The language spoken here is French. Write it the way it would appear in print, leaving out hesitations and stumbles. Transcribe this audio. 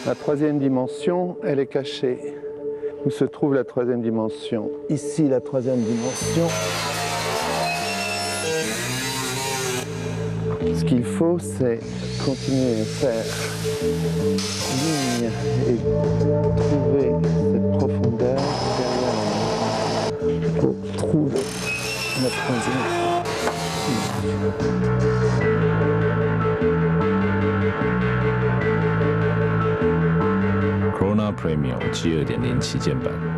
La troisième dimension, elle est cachée. Où se trouve la troisième dimension? Ici, la troisième dimension. Ce qu'il faut, c'est continuer à faire ligne et trouver cette profondeur derrière la main pour trouver la troisième Corona Premium G2.0旗舰版